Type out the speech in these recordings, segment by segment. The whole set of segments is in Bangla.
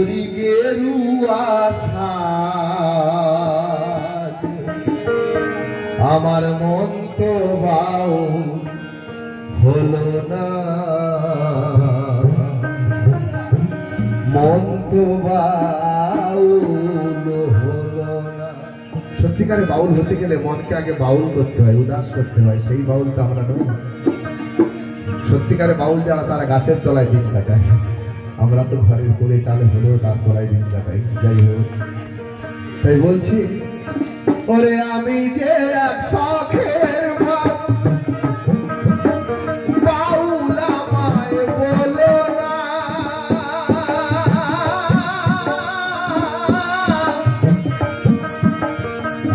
পরি গেরুয়া সাজ আমার মন তো বাউল হলো না, মন তো বাউল হলো না। সত্যিকারে বাউল হতে গেলে মনকে আগে বাউল করতে হয়, উদাস করতে হয়। সেই বাউল তো আমরা নই। সত্যিকারে বাউল যারা তারা গাছের তলায় দিন কাটায়, আমরা তো ঘরের করে চালে হলেও তার তলায় দিন কাটাই। যাই হোক, তাই বলছি ওরে আমি যে এক শখের বাউল আমায় বলো না,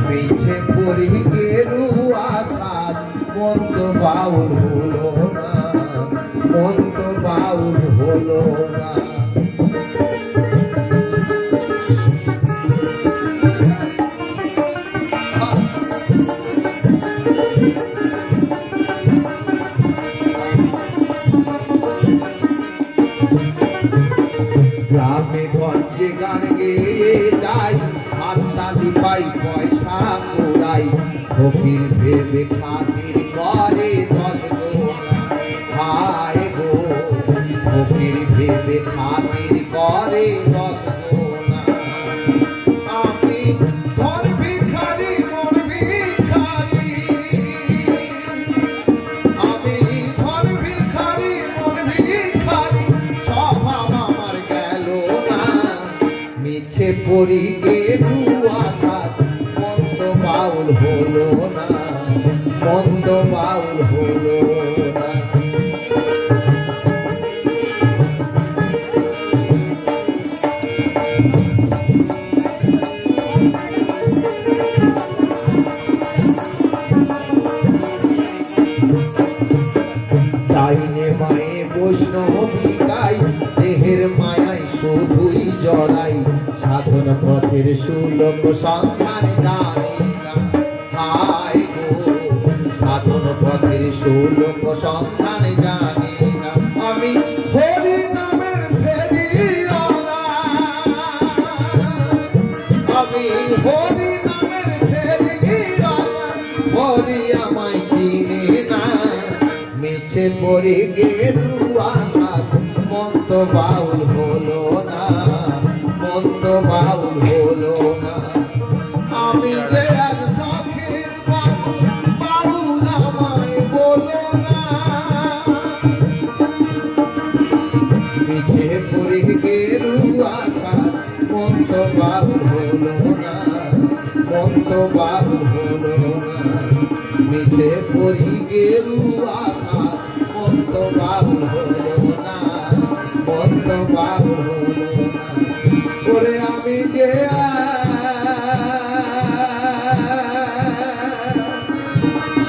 মিছে পরি গেরুয়া সাজ মন তো বাউল হলো না, মন তো বাউল হলো না। গ্রামে গঞ্জে গান গেয়ে যাই, হাততালি পাই পয়সা কুড়াই, ফকির ভেবে খাতির করে 10 জনা। হায় গো ফকির ভেবে খাতির করে 10 জনা। আমি মন ভিখারি, মন ভিখারি, আমি মন ভিখারি, মন ভিখারি, স্বভাব আমার গেল না। মিছে পরি গেরুয়া সাজ মন তো বাউল হলো না, মন তো বাউল হলো না। ডাইনে মায়ে বৈষ্ণবী গাই, দেহের মায়ায় শুধুই জড়াই, সাধন পথের সুলোক সন্ধান জানি না। হায় গো সাধন পথের সুলোক সন্ধান জানি না। আমি হরি নামের ফেরিওয়ালা, আমি হরি নামের ফেরিওয়ালা, হরি আমায় চিনে না। মিছে পরি গেরুয়া সাজ মন তো বাউল হলো না, মন তো বাউল হলো না। আমি যে এক শখের বাউল আমায় বলো না, মিছে পরি গেরুয়া সাজ মন তো বাউল হলো না, মন তো বাউল হলো না। মিছে পরি গেরুয়া সাজ মন তো বাউল হলো না, মন তো বাউল হলো না। ওরে আমি যে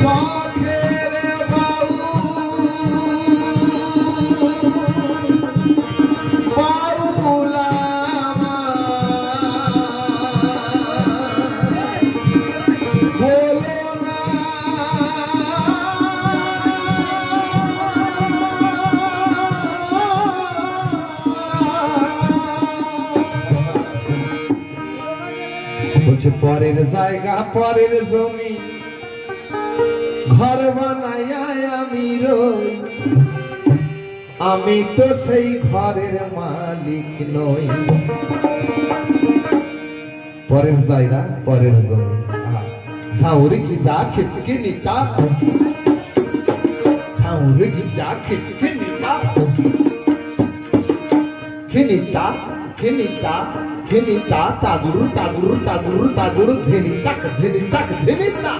শখের বাউল, বাউল হলো না। বলছে পরের জায়গা পরের জমি ঘর বানাইয়া আমি রই, আমি তো সেই ঘরের মালিক নই। পরের জায়গা পরের জমি, ছাউরি কি যা খিচকে নিতা, ছাউরি কি যা খিচকে নিতা, খিনিতা খিনিতা খিনিতা, তাগুরু তাগুরু তাগুরু তাগুরু, ধেনিতাক ধেনিতাক ধেনিতা।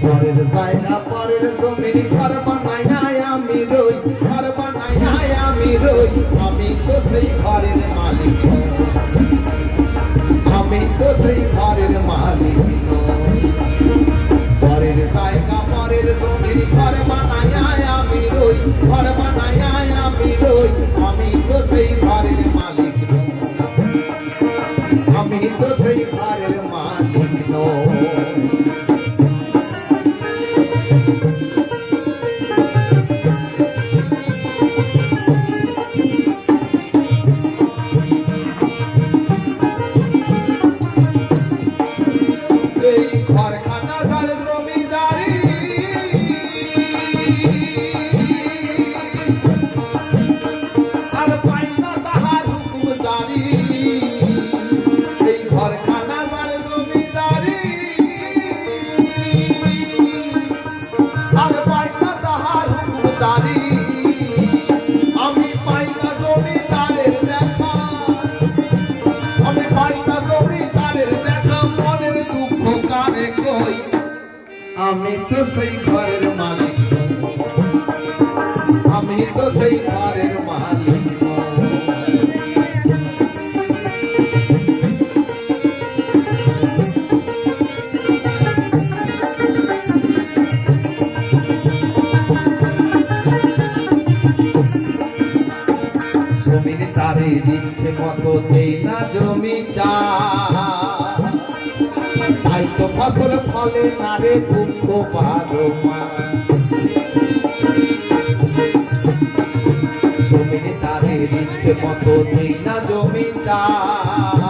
পরের জায়গা পরের জমির ঘর বানাইয়া আমি রই, ঘর বানাইয়া আমি রই, আমি তো সেই ঘরের মালিক নই, আমি তো সেই ঘরের মালিক নই। পরের জায়গা পরের জমির ঘর বানাইয়া আমি রই, ঘর বানাইয়া আমি রই, আমি তো সেই ঘরের মালিক নই, আমি তো সেই ঘরের মালিক নই। তারে দিচ্ছে মতো দেই না জমি চাষ, তাই তো ফসল ফলে না রে দুঃখ 12 মাস। জমি তারে দিচ্ছে মতো দেই না জমি চাষ,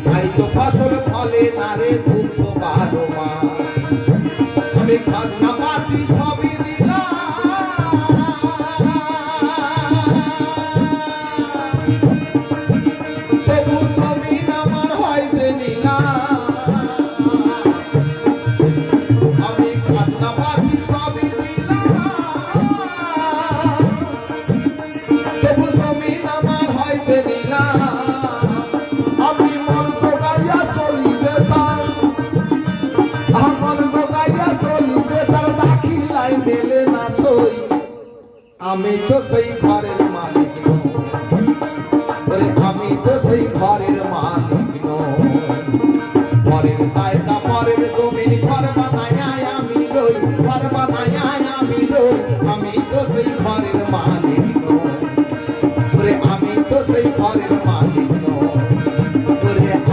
তাই তো ফসল ফলে না রে দুঃখ 12 মাস। আমি খাজনা পাতি সবই দিলাম, তবু জমিন আমার হয় যে নিলাম। আমি খাজনা পাতি সবই দিলাম, তবু জমিন আমার হয় যে নিলাম। আমি মন জোগাইয়া চলি যেতাম, আমার জোগাইয়া চলি যেতাম, দাখিলাই মেলে না সই। আমি তো সেই ঘরের মালিক নই, আমি তো সেই ঘরের মালিক নই। পরের জায়গা পরের জমিন ঘর বানায় আমি রই, ঘর বানায় আমি রই। আমি তো সেই ঘরের মালিক নই, আমি তো সেই ঘরের মালিক নই।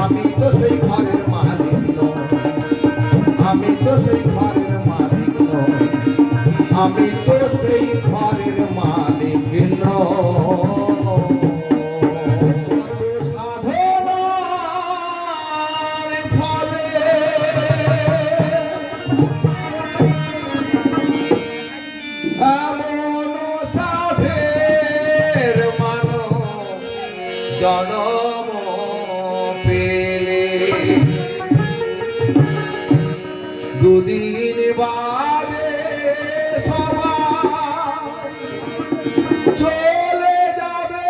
আমি তো সেই ঘরের মালিক নই, আমি তো সেই ঘরের মালিক নই, আমি তো সেই ঘরের মালিক নই। জনম পেলে দুদিন বাদে সবাই চলে যাবে।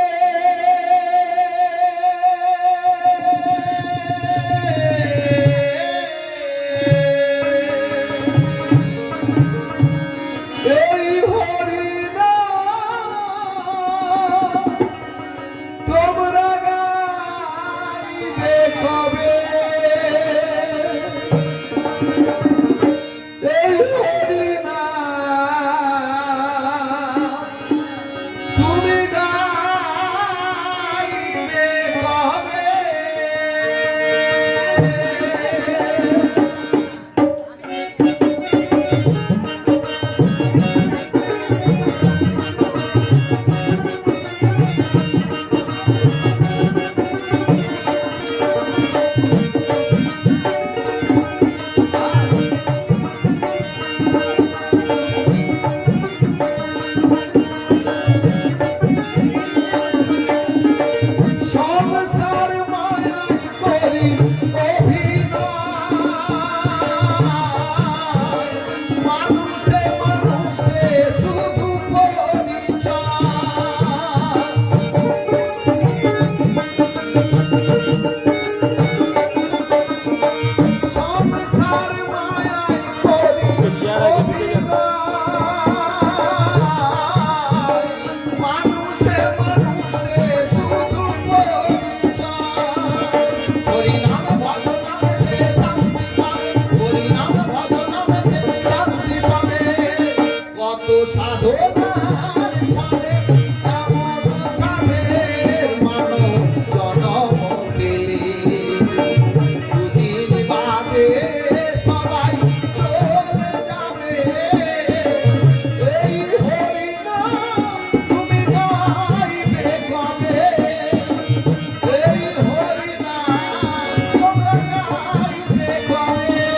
এই হরিনা তোমরা গাইবে কবে? এই হরিনা তুমি গাইবে কবে? সংসার মায়ায় করি অভিনয়, মানুষে মানুষে শুধু পরিচয়। সংসার মায়ায় করি অভিনয়, মানুষে মানুষে শুধু পরিচয়। হরিনাম ভজনামে শান্তি পাবে, হরিনাম ভজনামে শান্তি পাবে। কত সাধনার ফলে এমন সাধের মানব জনম পেলে দুদিন বাদে সবাই চলে যাবে। এই হরিনাম তুমি গাইবে কবে? এই হরিনাম তোমরা গাইবে কবে?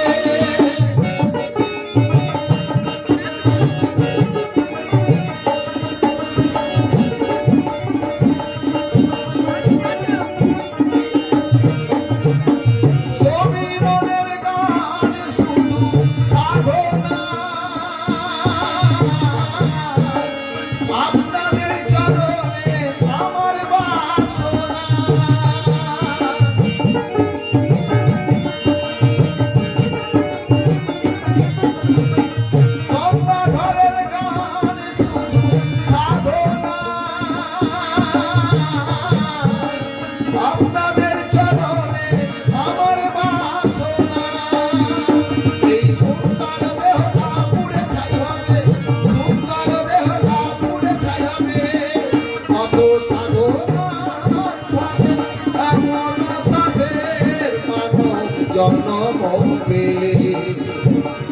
জন্ম পেলে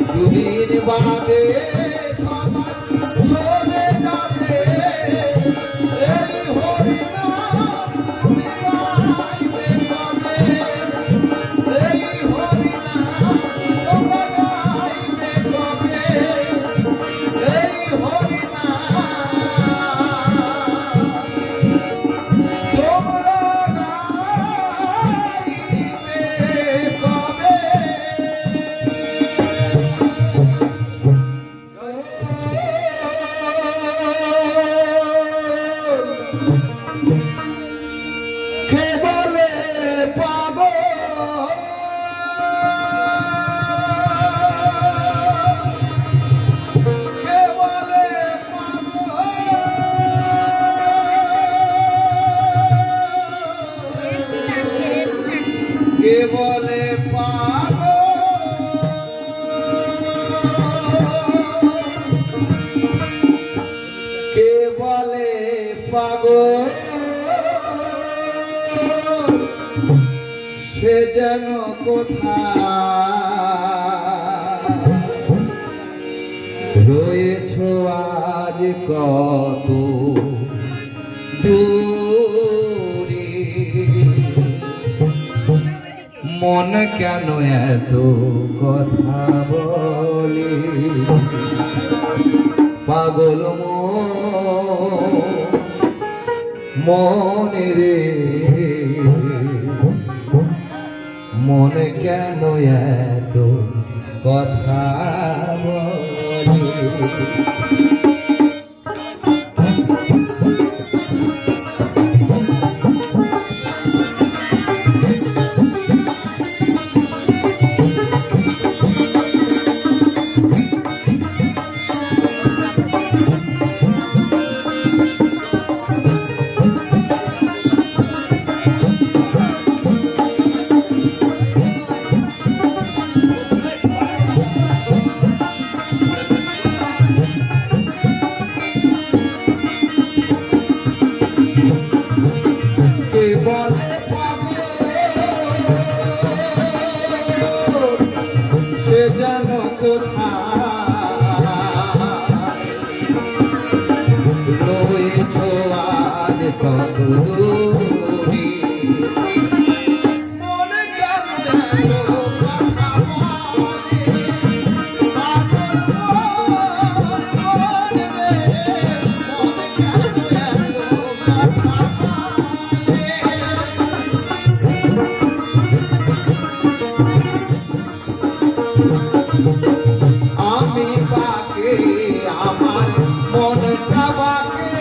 দুদিন বাদে সবাই চলে যাবে এই হরিনাম গাইবে কবে এই হরিনাম গাইবে কবে এই কে বলে কে বলে পাগল সে যেন কোথায় রয়েছ আজ কত দূরে মন কেন এত কথা বলে পাগল মনে রে মন কেন এত কথা বলে সে যেন কোথায় রয়েছ আজ কত দূরে মনে কেন কথা আমি পাকে আমার মনটা বাকে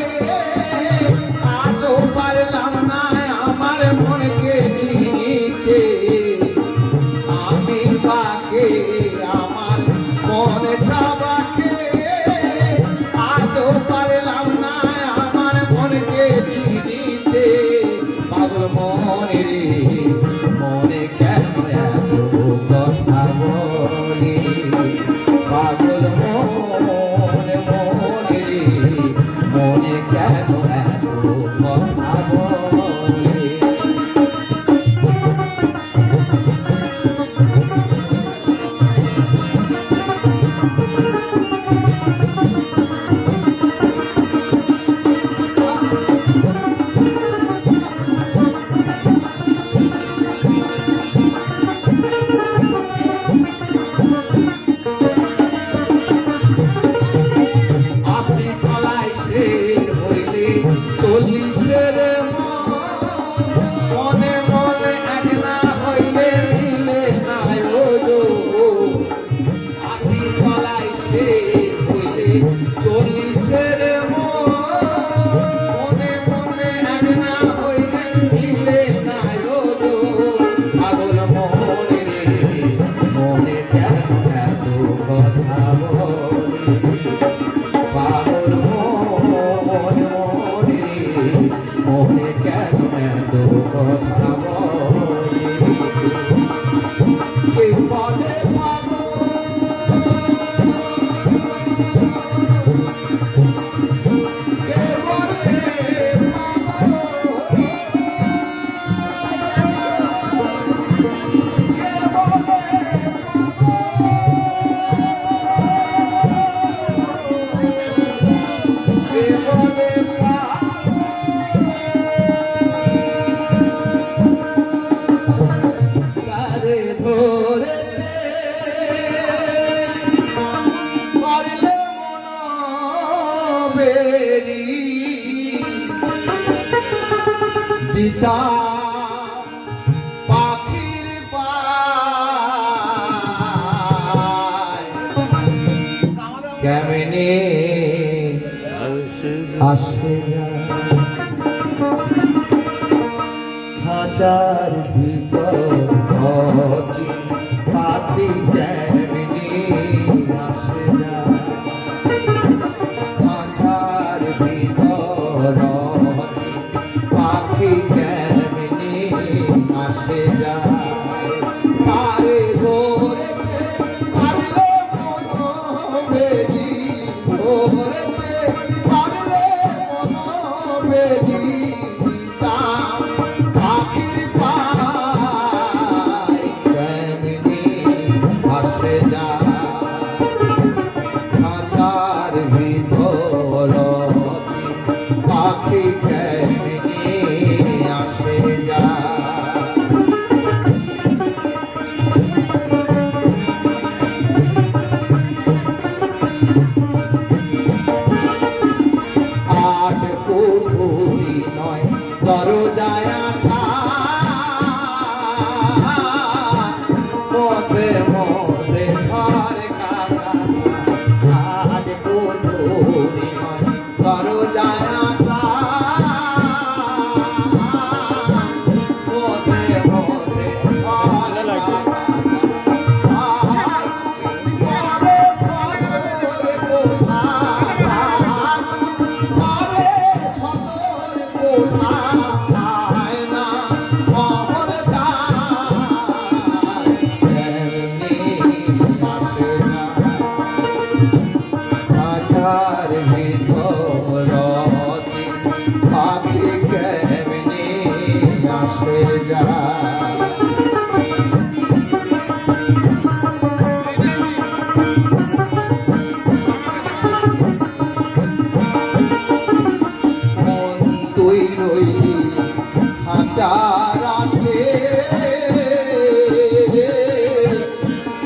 আজও পারলাম না আমার মনকে চিনিতে আমি পাকে আমার মনটা বাকে আজও পারলাম না আমার মনকে চিনিতে পাগল মনে রে মনে কেন এত কথা বলি পাগল মনে মনে রে মনে কেন এত কথা বলি কথা বেরি দিতা পাখির পায় কেমনে আসে যায় খাঁচার ভিতর পাখি কেমনে আসে যায় খাঁচার ভিতর পাখি কেমনে আসে যায় তারে ধরেতে পারলে মনো বেরি ধরেতে পারলে মনো বেরি দিতাম পাখির পায় কেমনে আসে যায় খাঁচার ভিতর পাখি কেমনে আসে যায় আট কুঠুরি নয় দরজায় আঠা মধ্যে মধ্যে ঘর কাটা আট কুঠুরি নয় দরজায় আঠা মধ্যে মধ্যে ঘর কাটা পাখি কেমনে আসে যায় মন তুই রইলি খাঁচার আসে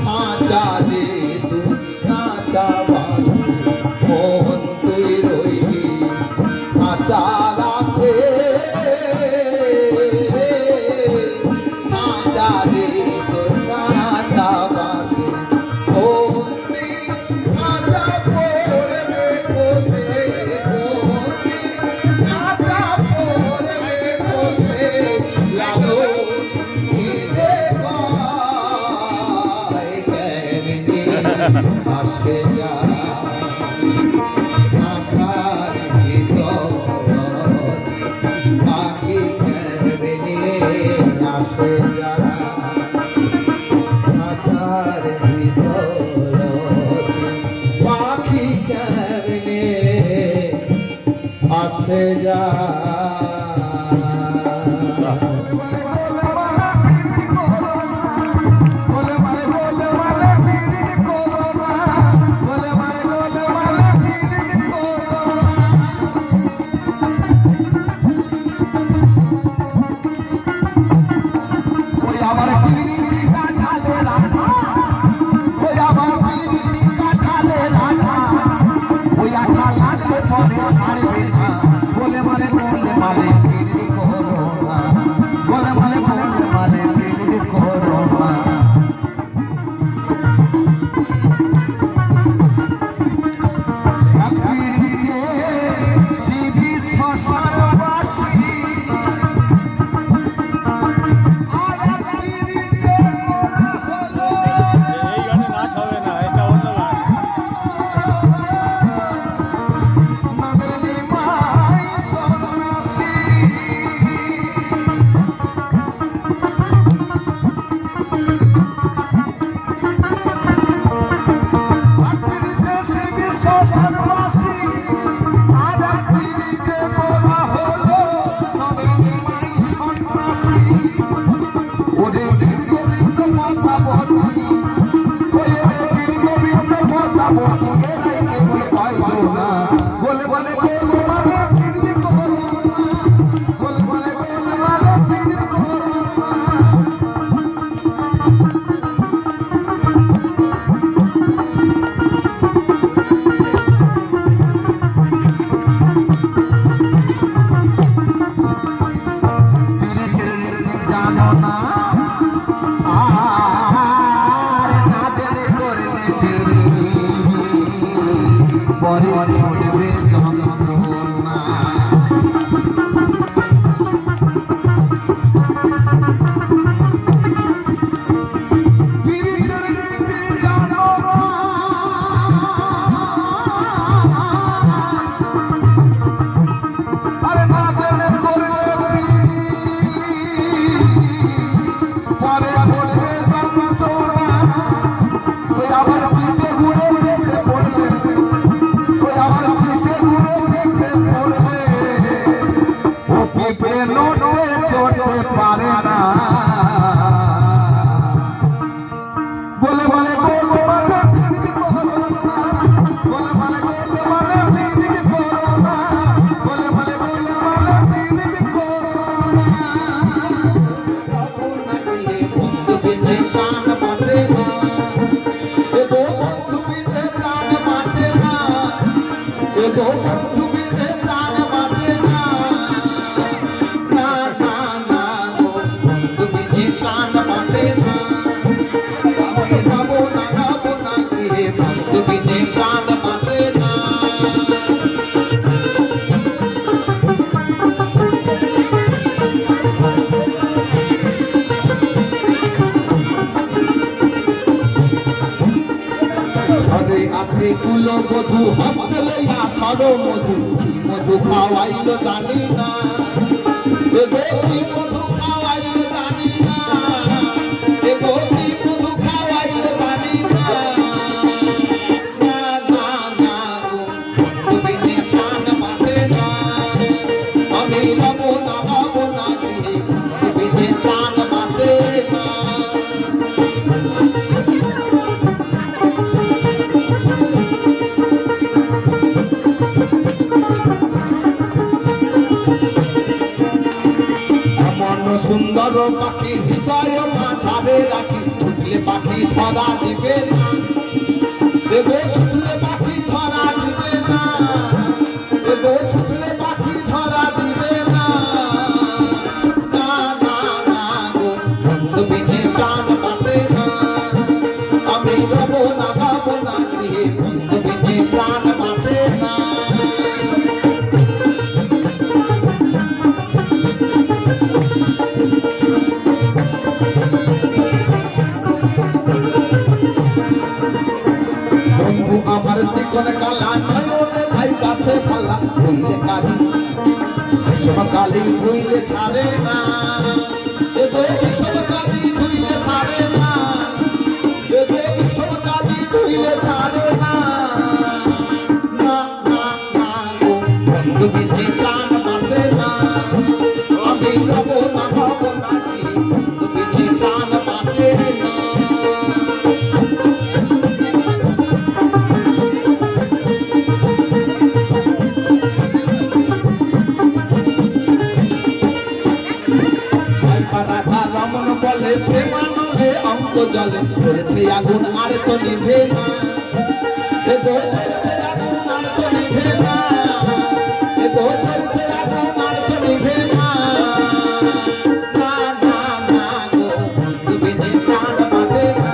খাঁচা যে তুই খাঁচা বাসে মন তুই রইলি খাঁচার আসে খাঁচা যে তুই খাঁচা বাসে বন্দি খাঁচা পড়বে বসে বন্দি খাঁচা পড়বে বসে লালো ঈদে গায় কেমনে আসে যায় খাঁচার ভিতর পাখি কেমনে আসে যায় খাঁচার ভিতর পাখি কেমনে আসে যায় ছড়বে যন্ত্রণা। আছে কুলো বধু হাসতে লইয়া সরো মধু কি মধু খাওয়াইলো জানি না, এগো কি মধু খাওয়াইলো জানি না, এগো কি মধু খাওয়াইলো জানি না। না না না গো তুমি যে প্রাণ বাঁধে না, আমি রব না গিয়ে তুমি যে প্রাণ বাঁধে না। সুন্দর পাখি হৃদয় মাঝারে রাখি, ছুটলে পাখি ধরা দিবে না, এগো ছুটলে পাখি ধরা দিবে না, এগো ছুটলে পাখি ধরা দিবে না। না না না গো তুমি যে প্রাণ বাঁধে না, আমি রব না গিয়ে তুমি যে প্রাণ বাঁধে না। আমার চিকন কালা নয়নে লাই গাছে ফালা, ভুইলে কালি সব কালি ভুইলে ছাড়ে না, এগো সব কালি ভুইলে ছাড়ে না, এগো সব কালি ভুইলে ছাড়ে না। না না না গো তুমি যে প্রাণ বাঁধে না, আমি রব না কি তুমি যে প্রাণ বাঁধে না। রমন বলে প্রেমানলে অঙ্ক জলে, চলছে আগুন আর তো নিভে না, এগো চলছে আগুন আর তো নিভে না, এগো চলছে আগুন আর তো নিভে না। না না না গো তুমি যে প্রাণ বাঁধে না,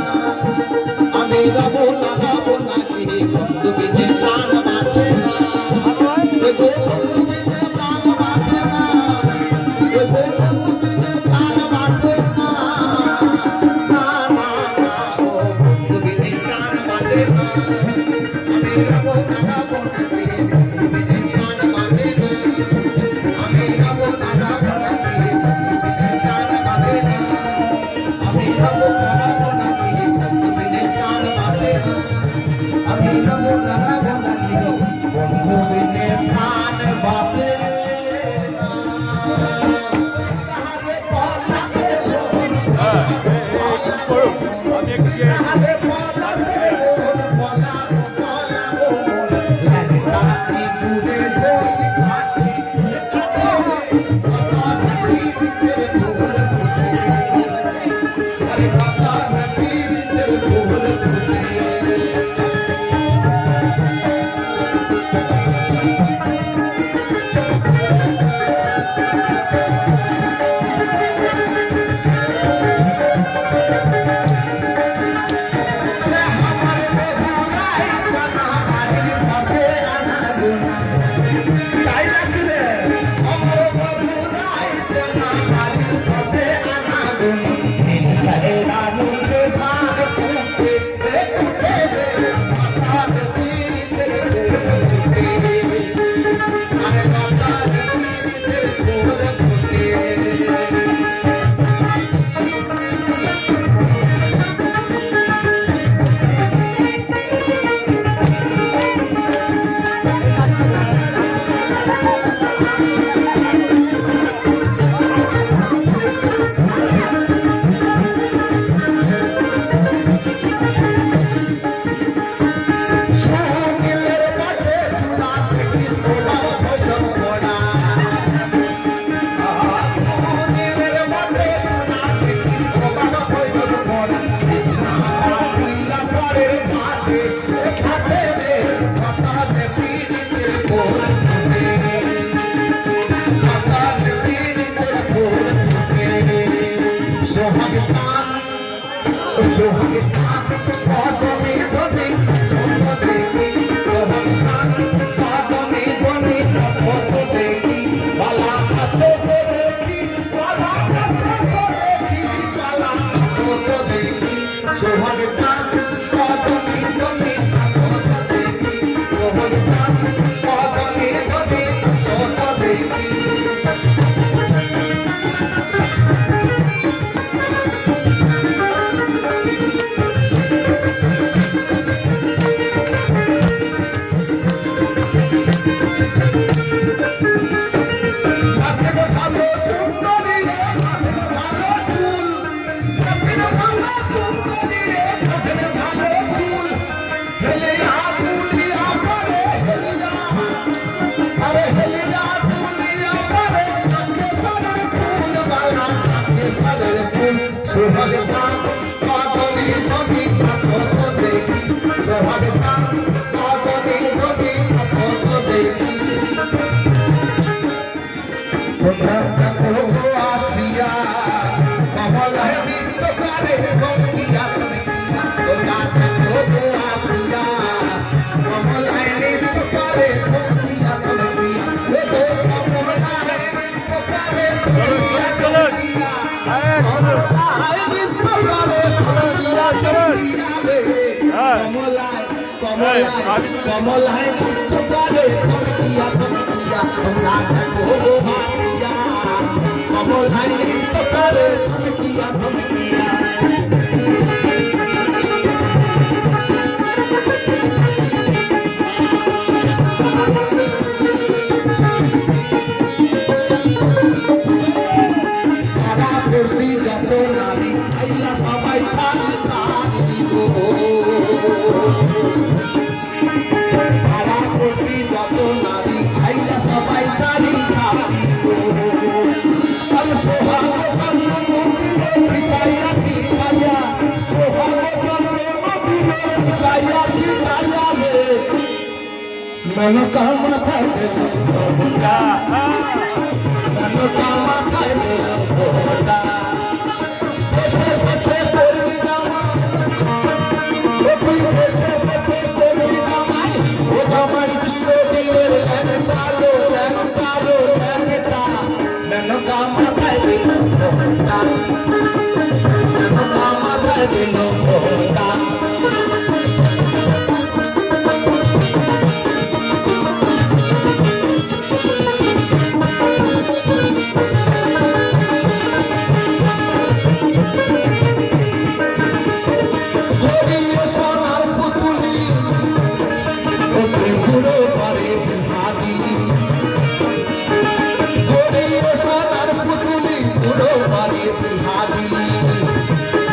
আমি রব না কি তুমি যে প্রাণ বাঁধে না, এগো তুমি যে প্রাণ বাঁধে না, এগো তুমি যে প্রাণ বাঁধে না। না না না গো তুমি যে প্রাণ বাঁধে না, আমি রব সোহাগে চাঁদ কদমে ধনে কত দেখি সোহাগে চাঁদ কদমে ধনে কত দেখি বালা আছে দেখি বালা আছে দেখি বালা কত দেখি সোহাগে চাঁদ কদমে ধনে কত দেখি সোহাগে চাঁদ কদমে ধনে কত দেখি সোহাগে চাঁদ কদমে ধনে কত দেখি সোহাগে চাঁদ কদমে ধনে কত দেখি তোমরা দেখো আসিয়া কমলায় নৃত্য করে ভঙ্গিয়া ভঙ্গিয়া তোমরা দেখো আসিয়া কমলায় নৃত্য করে ভঙ্গিয়া ভঙ্গিয়া দেখো কমলায় নৃত্য করে ভঙ্গিয়া ভঙ্গিয়া কমলায় নৃত্য করে ধমকিয়া ধমকিয়া তোমরা দেখো হাসিয়া কমলায় নৃত্য করে ধমকিয়া ধমকিয়া যত নারী আইলা সবাই সারি সারি গো পাড়া পড়শি যত নারী আইলা সবাই সারি সারি গো আর সোহাগ চন্দ্র মন্দির ঠিকাইয়া ঠিকাইয়া সোহাগ চন্দ্র মন্দির ঠিকাইয়া ঠিকাইয়া রে মেনকা মাথায় দিল ভোটা মেনকা মাথায় দিল ভোটা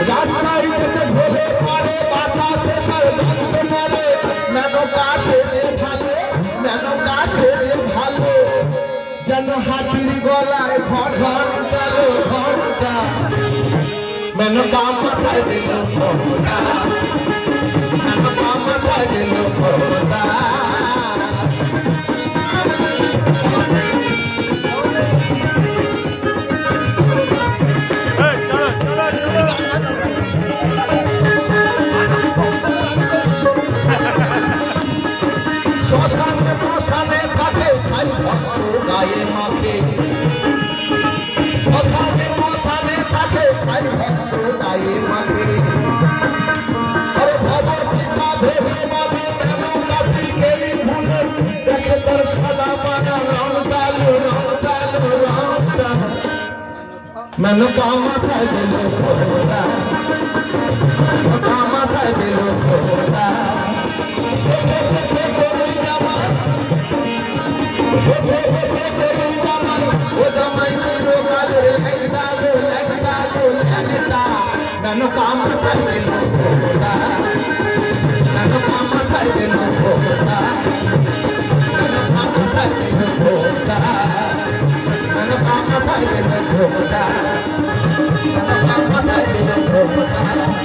রাস্তায় যেতে ভোলে পারে বাতাসে তার গন্ধ মারে মেনকা সে যে ভালো যেন হাতির গলায় ঘন্টা ঘন্টা মেনকা মাথায় দিল ঘন্টা মেনকা মাথায় দিল ঘন্টা শ্মশানে থাকে ছাই ভস্ম গায়ে মাখে শ্মশানে থাকে ছাই ভস্ম গায়ে মাখে আরে ভব পিতা ভেবে বলে মেনু কাশি গেলি ভুলে দেখে তোর সাদা পানা রং চালু মেনকা মাথায় দিল ঘোড়া মেনকা মাথায় দিল ঘোড়া মেনকা মাথায় দিল ঘোড়া মেনকা মাথায় দিল ঘোড়া মেনকা মাথায় দিল ঘোড়া মেনকা মাথায় দিল ঘোড়া মেনকা মাথায় দিল ঘোড়া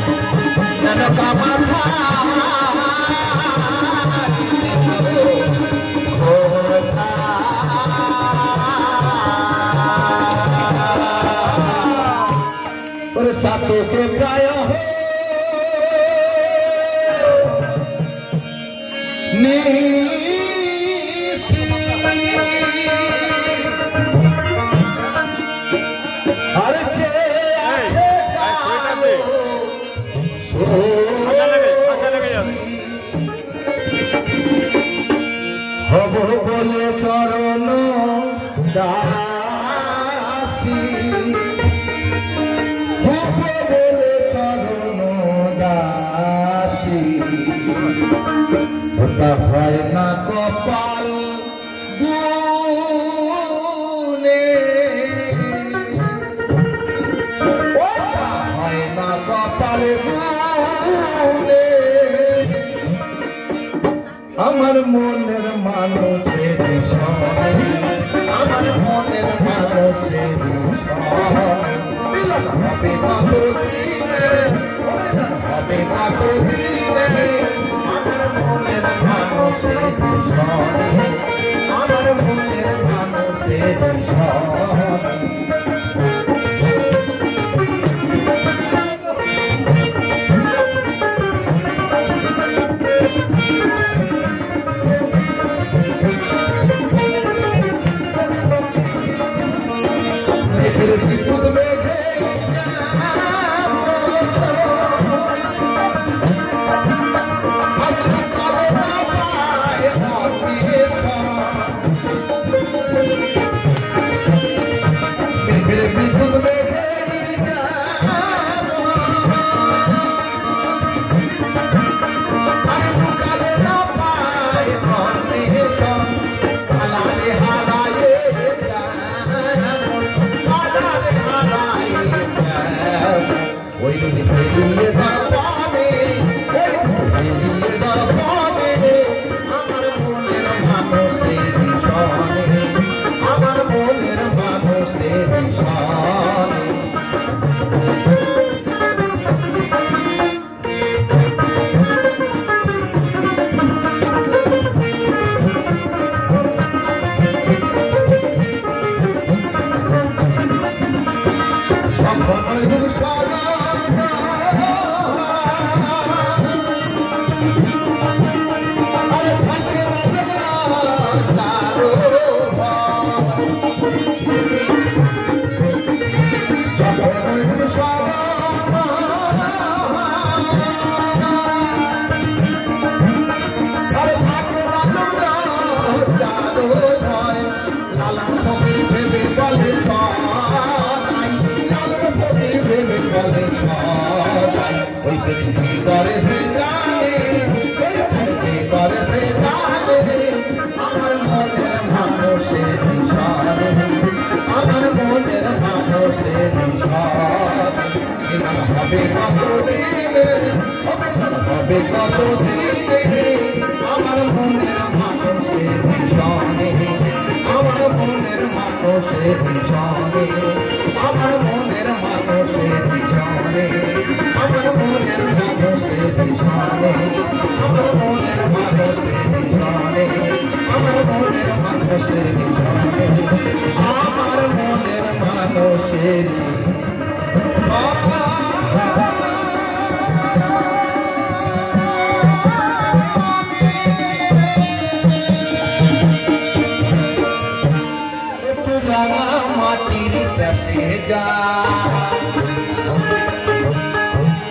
হব বলে চরণ দাসী, হব বলে চরণ দাসী, ওটা হয় না কপাল গুনে, ওটা হয় না কপাল গুনে, আমার মনের মানুষের বিষয়, আমার মনের মানুষের বিষয়, মিলন হবে কত দিনে, মিলন হবে কত দিনে, আমার মনের মানুষের বিষয়, আমার মনের মানুষের বিষয়। বিদ্যুৎ মেঘে বিদ্যুৎ মেঘে ওই ফেরিয়ে দরবারে, ওই ফেরিয়ে দরবারে, আমার মনের মানুষের বিষয়, আমার মনের মানুষের বিষয়। ওই কি করে সে জানে, কি করে সে জানে, আমার মনের মানুষের বিষয়, আমার মনের মানুষের বিষয়। মিলন হবে কত দিনে, হবে কত দিনে, আমার মনের মানুষের বিষয়, আমার মনের মানুষের বিষয়, আমার মনের মানুষের বিষয়, আমার মনের মানুষের বিষয়, আমার মনের মানুষের বিষয়, আমার মনের মানুষের বিষয়, আমার মনের মানুষের মাটির কাছে যা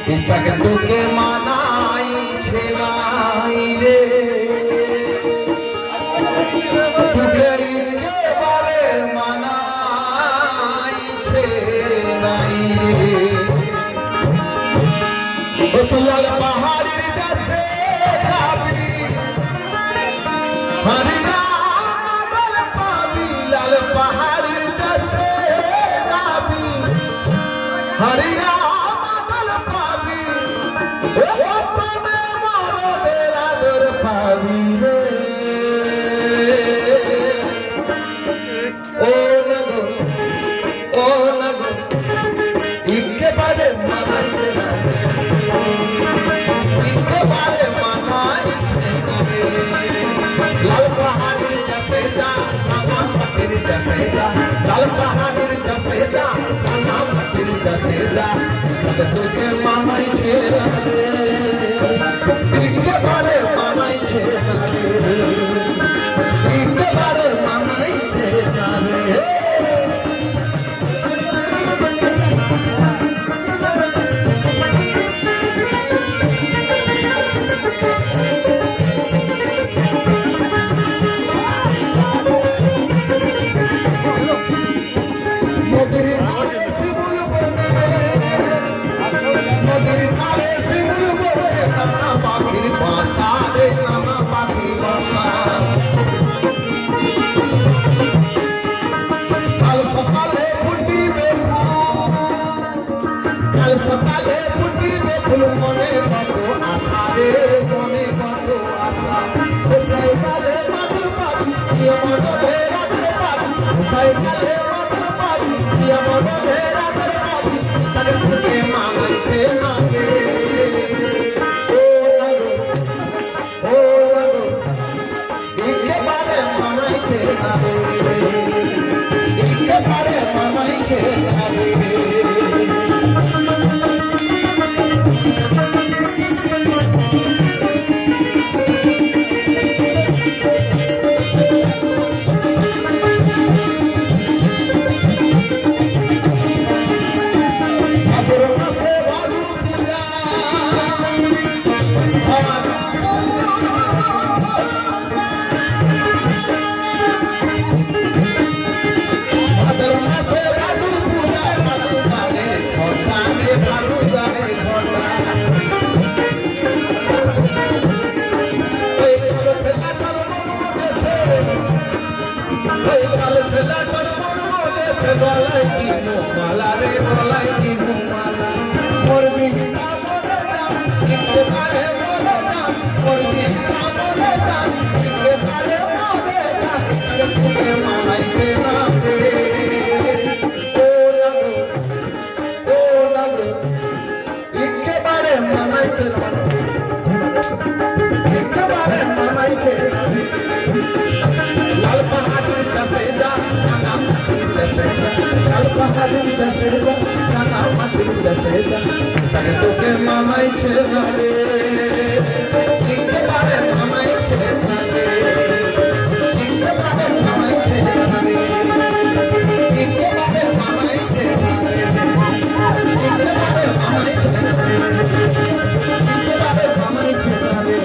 চিন্তাকে তোকে মানাই ছেড়াই রে, তোকে একেবারে মানাই ছেড়াই রে। ও তুই লাল পাহাড়ের কাছে যাবি, হরিয়া পাবি, লাল পাহাড়ের কাছে যাবি, হরিয়া কালে ফুটিবে ফুল মনে কত আশা রে মনে কত আশা কোথায় কালে মাঝে পাবি কি আমার রাতের পাবি কোথায় কালে মাঝে পাবি কি আমার রাতের পাবি তাকে ফুটে মানাইছে না রে ও লাগো একেবারে মানাইছে না রে একেবারে মানাইছে না রে গলায় কিনু মালা রে গলায় কিনু মালা মোর বিনা বলে দাম কিনতে পারে বলে দাম মোর বিনা বলে দাম কিনতে পারে বলে দাম তাকে ফুটে মানাইছে না রে ও লাগো একেবারে মানাইছে না একেবারে মানাইছে লাল বাহাদুর কাছে যা নাম লাল বাহাদুর কাছে যা নাম কাছে যা তাকে তোকে মানাইছে না রে একেবারে মানাইছে না রে একেবারে মানাইছে না রে একেবারে মানাইছে না রে একেবারে মানাইছে না রে একেবারে মানাইছে না রে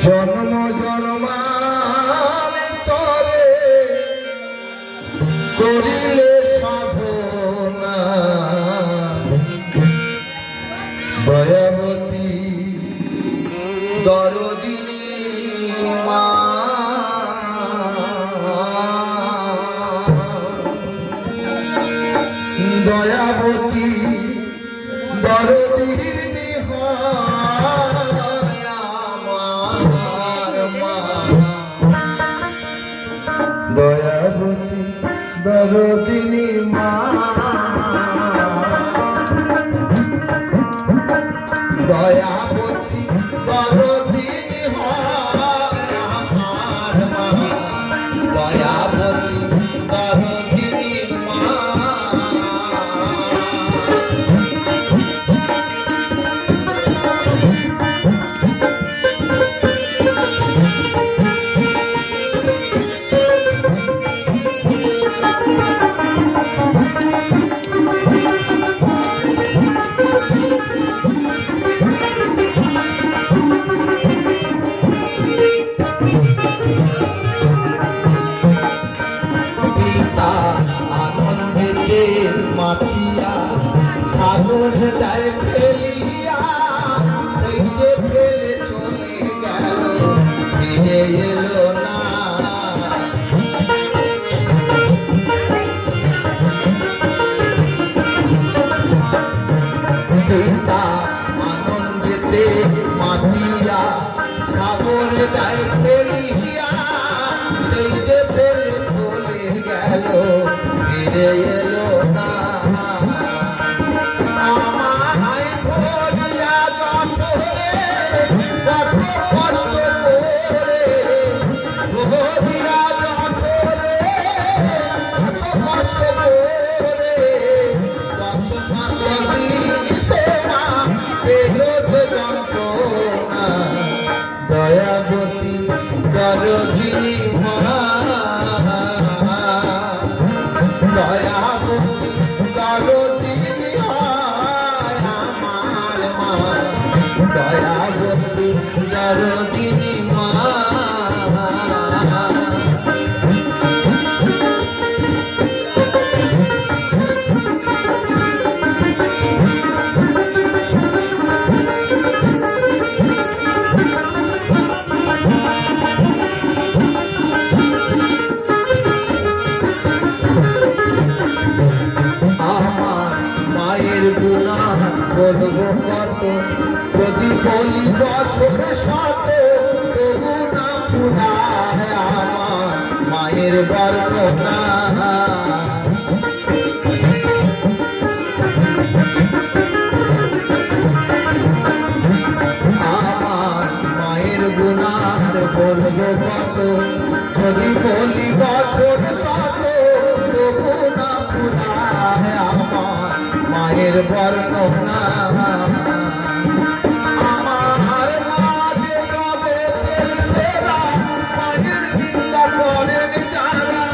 জন্ম জন্মান্তরে করিলে সাধনা দয়াবতী দরদিনী মা দয়াবতী দরদিনী হয় আমার মা দয়াবতী দরদিনী মা দয়াবতী দরদিনী হয় আমার মা দয়াবতী দরদিনী মা মাতিয়া সাগর যায় ফেলিয়া সেই যে ফেলে চলে গেল ফিরে এলো না পিতা আনন্দেতে মাতিয়া সাগর যায় ফেলিয়া সেই যে ফেলে চলে গেল ফিরে এলো না আমায় ভরিয়া যঠরে কত কষ্ট করে ভরিয়া যঠরে কত কষ্ট করে 10 মাস দিন সেবা পেট যন্ত্রণা দয়াবতী দরদিনী মা দয়াবতী দরদিনী হয় মায়ের বর্ণনা আমার মায়ের গুণার বলবো কত যদি বলি বছর শত তবু না পুরায় আমার মায়ের বর্ণনা আমার মাঝে জগতের সেরা মায়ের নিন্দা করেন যারা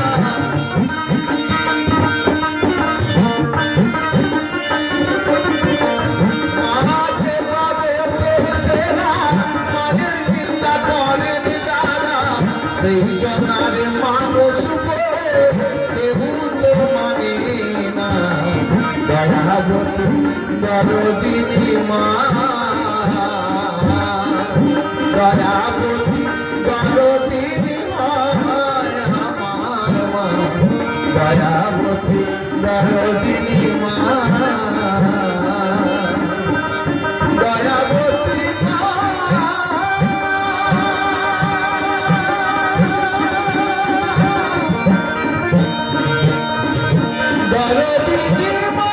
মাঝে জগতের সেরা মায়ের নিন্দা করেন যারা সেই জনারে মানুষ কেউ তো মানে না দয়াবতী দরদিনী মা দয়াবতী দরদিনী মা আমার মা দয়াবতী দরদিনী মা দয়াবতী মা দরদিনী মা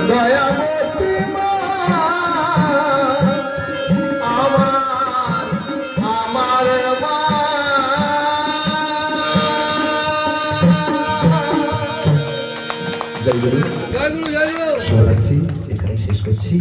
দয়াবতী মা আমার মা জয় গুরু জয় গুরু জয় গুরু শিবরাত্রি এখানে শেষ করছি।